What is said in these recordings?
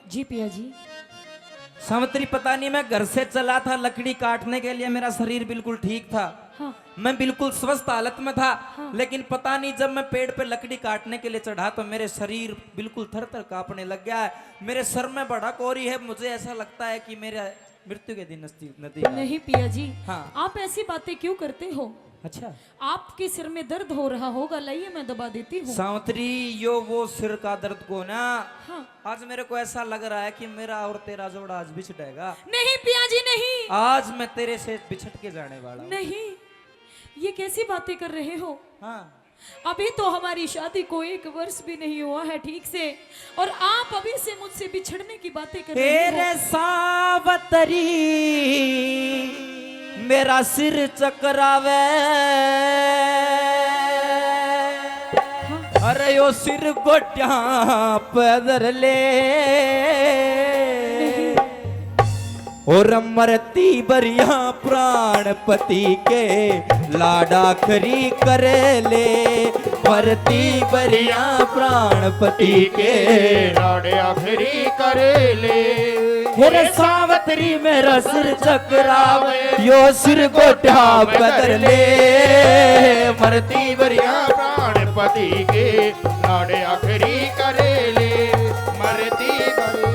जी पिया जी। सावित्री, पता नहीं मैं घर से चला था लकड़ी काटने के लिए, मेरा शरीर बिल्कुल ठीक था। हाँ मैं बिल्कुल स्वस्थ हालत में था। हाँ। लेकिन पता नहीं जब मैं पेड़ पे लकड़ी काटने के लिए चढ़ा तो मेरे शरीर बिल्कुल थर थर कांपने लग गया है। मेरे सर में बड़ा कोरी है, मुझे ऐसा लगता है कि मेरा मृत्यु के दिन नजदीक नहीं पिया जी। हाँ। आप ऐसी बातें क्यों करते हो? अच्छा आपके सिर में दर्द हो रहा होगा, लाइए मैं दबा देती हूँ। सावित्री, यो वो सिर का दर्द को ना, हाँ। आज मेरे को ऐसा लग रहा है कि मेरा और तेरा जोड़ा आज बिछड़ेगा। नहीं पिया जी नहीं। आज मैं तेरे से बिछड़ के जाने वाला हूं। नहीं, ये कैसी बातें कर रहे हो? हाँ। अभी तो हमारी शादी को 1 वर्ष भी नहीं हुआ है ठीक से, और आप अभी से मुझसे बिछड़ने की बातें कर रहे हो। तेरे सावतरी मेरा सिर चकरावे, अरे यो सिर गोट्या पैदर ले, और मरती बरिया प्राणपति के लाडा खरी करे ले, मरती बरिया प्राणपति के लाडे आखिरी करे ले। हेरे सावतरी मेरा सिर चकरावे, यो सिर गोट्या बदर ले, मरती बरिया प्राणपति के लाडे आखिरी करे ले, मरती बरिया।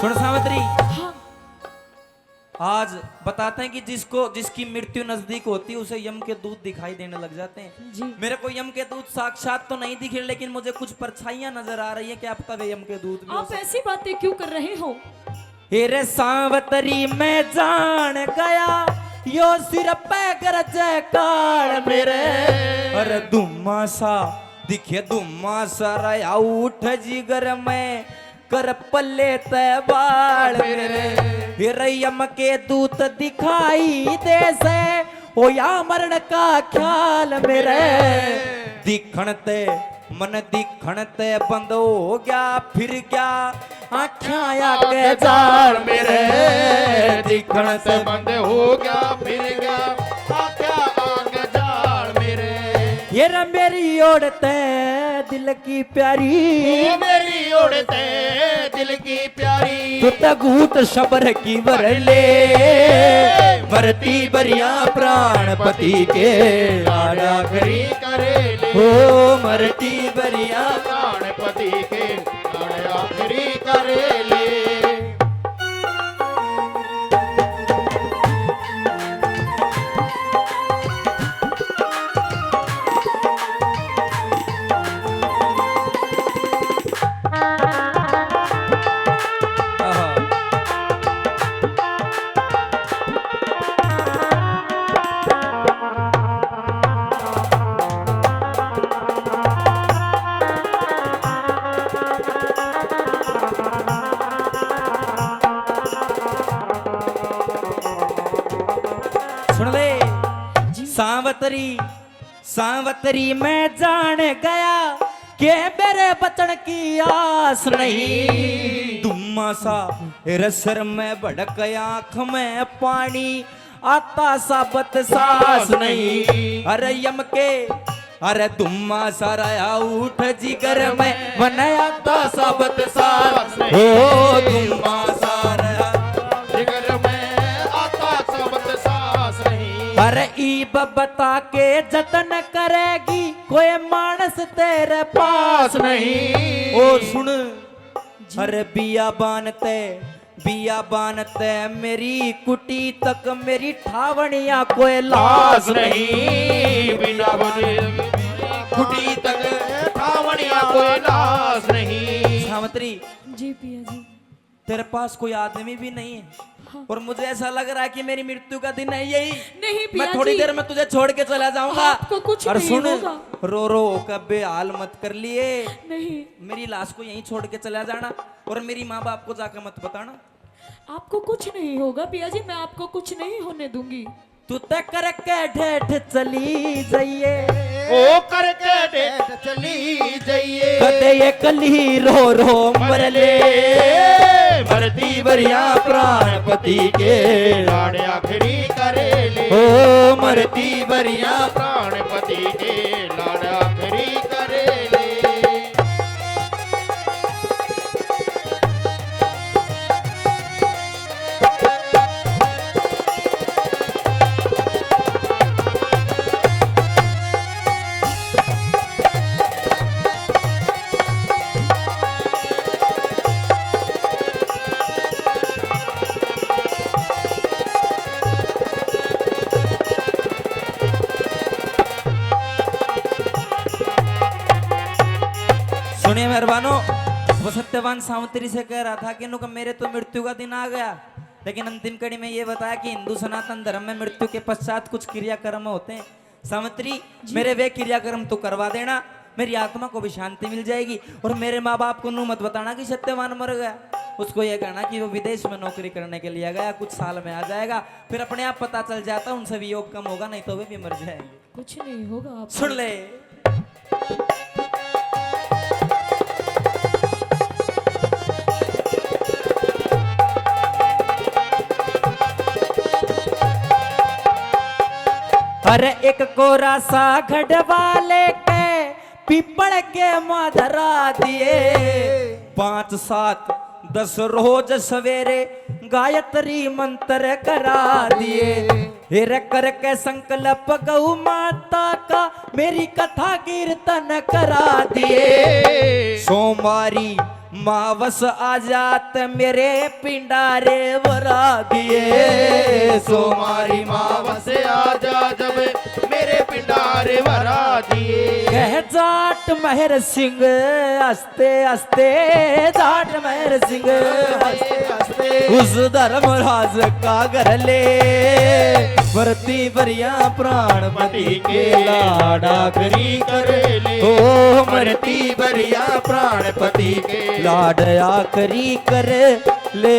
सुन सावित्री, हाँ आज बताते हैं कि जिसकी मृत्यु नजदीक होती है उसे यम के दूत दिखाई देने लग जाते हैं। जी। मेरे को यम के दूत साक्षात तो नहीं दिखे, लेकिन मुझे कुछ परछाइयां नजर आ रही है। क्या पता वे यम के दूत भी हो आप ऐसी बातें क्यों कर रहे हो? हेरे सावतरी मैं जान गया, यो सिर पे गरज काल मेरे, अरे दुम्मा सा दिखे दुम्मा सा रया उठ जिगर में, कर पल्ले ते बाल मेरे, हेरे यम के दूत दिखाई दे से, ओ या मरण का ख्याल मेरे, दिखणते मन दिखणते बंद हो गया, फिर गया आख्या के जार मेरे, दिखण से बंद हो गया, फिर गया आख्या आगे जाल मेरे। ये रे मेरी ओढ़ते दिल की प्यारी, ओ मेरी उड़ते दिल की प्यारी, तू तगूत शबर की बरले, मरती बरिया प्राणपति के लाडा आखिरी करे ले, हो, मरती बरिया प्राणपति के लाडे आखिरी करे ले। सुन ले सावतरी, सावतरी मैं जान गया के मेरे बचन की आस नहीं, दुम्मा सा रसर में भड़क आंख में पानी, आता सा बतसास नहीं, अरे यम के अरे दुम्मा सा रया उठ जिगर में, बनाया ता सा बतसास, ओ दुम्मा सा रया जिगर में आता सबत सास नहीं, अरे ईब बता के जतन करेगी, कोई मानस तेरे पास नहीं। ओ सुन, अरे बिया बानते मेरी कुटी तक मेरी ठावणिया कोई लाश नहीं, बिना बने कुटी तक ठावणिया कोई लाश नहीं। सावित्री, जी पिया जी। तेरे पास कोई आदमी भी नहीं है, हाँ। और मुझे ऐसा लग रहा है कि मेरी मृत्यु का दिन है यही। नहीं पिया मैं थोड़ी जी। देर में तुझे छोड़ के चला जाऊंगा। आपको कुछ और नहीं सुन, होगा। रो रो कब बेहाल मत कर लिए, नहीं, मेरी लाश को यहीं छोड़ के चला जाना, और मेरी माँ बाप को जाकर मत बताना। आपको कुछ नहीं होगा पिया जी, मैं आपको कुछ नहीं होने दूंगी। तू ते करके ढेठ चली जाइए ओ करके डेट चली जाइए कदे ये कली रो रो मरले मरती बरिया प्राण पति के लाड़ आखिरी करे ले ओ मरती बरिया प्राणपति के लाड़ आखिरी करे ले सुनिए मेहरबानो वो सत्यवान सावित्री से कह रहा था कि नुका मेरे तो मृत्यु का दिन आ गया लेकिन अंतिम कड़ी में ये बताया कि हिंदू सनातन धर्म में मृत्यु के पश्चात कुछ क्रियाकर्म होते हैं। सावित्री मेरे वे क्रियाकर्म तो करवा देना, मेरी आत्मा को भी शांति मिल जाएगी। और मेरे माँ बाप को नू मत बताना कि सत्यवान मर गया, उसको ये कहना कि वो विदेश में नौकरी करने के लिए गया, कुछ साल में आ जाएगा, फिर अपने आप पता चल जाता उनसे भी योग कम होगा, नहीं तो वे भी मर जाएंगे। कुछ नहीं होगा। आप सुन ले अरे एक कोरा सा घड़वाले के पीपल के मधरा दिए 5, 7, 10 रोज सवेरे गायत्री मंत्र करा दिए। हिर करके संकल्प गौ माता का मेरी कथा कीर्तन करा दिए। सोमवारी मावस आ जात मेरे पिंडारे भरा दिए। सोमारी मावस आजा जब मेरे पिंडारे भरा दिए। कह जाट महर सिंह हस्ते हस्ते जाट महर सिंह हस्ते हस्ते उस धर्मराज का घर ले मरती बरिया प्राणपति के लाड़ा करी कर ले ओ मरती बरिया प्राणपति के लाड आखरी कर ले